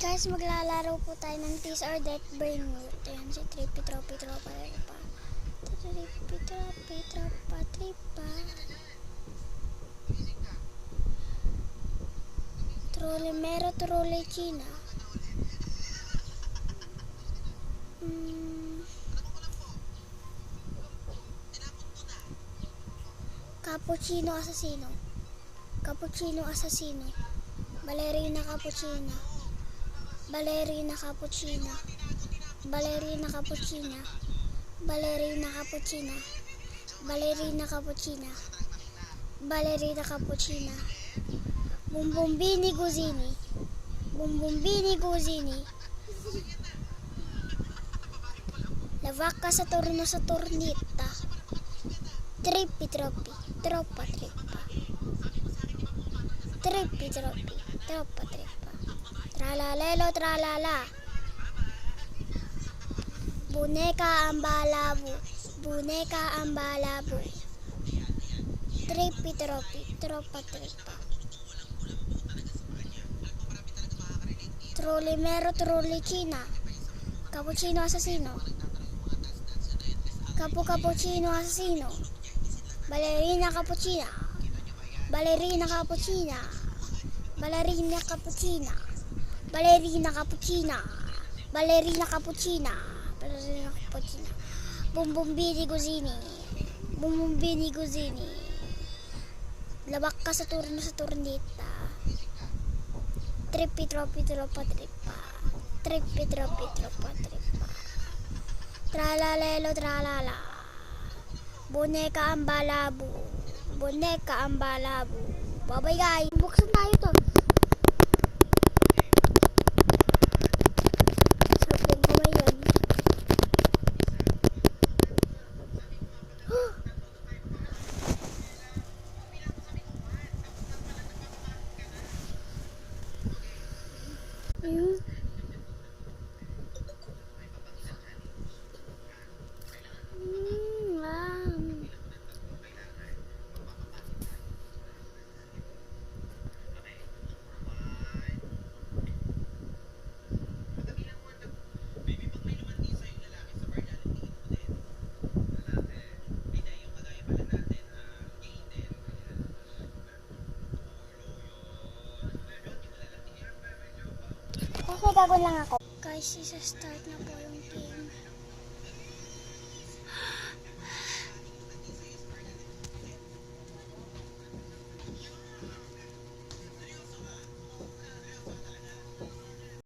Guys, maglalaro po tayo ng This or That Brain Root. Ayan, si Trippy, Tropa, Tropa. Trippy, Tropa, Tripa. Trole Mero, Trole China. Cappuccino Assassino. Cappuccino Assassino. Ballerina Cappuccina. Ballerina Cappuccina. Ballerina Cappuccina. Ballerina Cappuccina. Ballerina Cappuccina. Ballerina Cappuccina. Bumbumbini Guzini. Bumbumbini Guzini. La vacca Saturno Saturnita. Trippy Troppi. Troppa Trippa. Trippy Troppi. Troppa Trippa. Tralalelo tralala. Boneka ang balabu. Boneka ang balabu. Trippy Troppi. Troppa Trippa. Trole Mero, Trole China. Cappuccino Assassino. Cappuccino Assassino. Ballerina Cappuccina. Ballerina Cappuccina. Ballerina Cappuccina. Ballerina Cappuccina. Ballerina Cappuccina. Ballerina Cappuccina. Bumbumbini Guzini. Bumbumbini Guzini. La vacca Saturno Saturnita. Trippy Troppi Troppa Trippa. Trippy Troppi Troppa Trippa. Tralalelo tralala. Boneka ang balabu. Boneka ang balabu. Bye-bye guys. Buksan tayo to. Sarap yung kamay yan. Ayun. Kasi gagawin lang ako. Guys, isa-start na po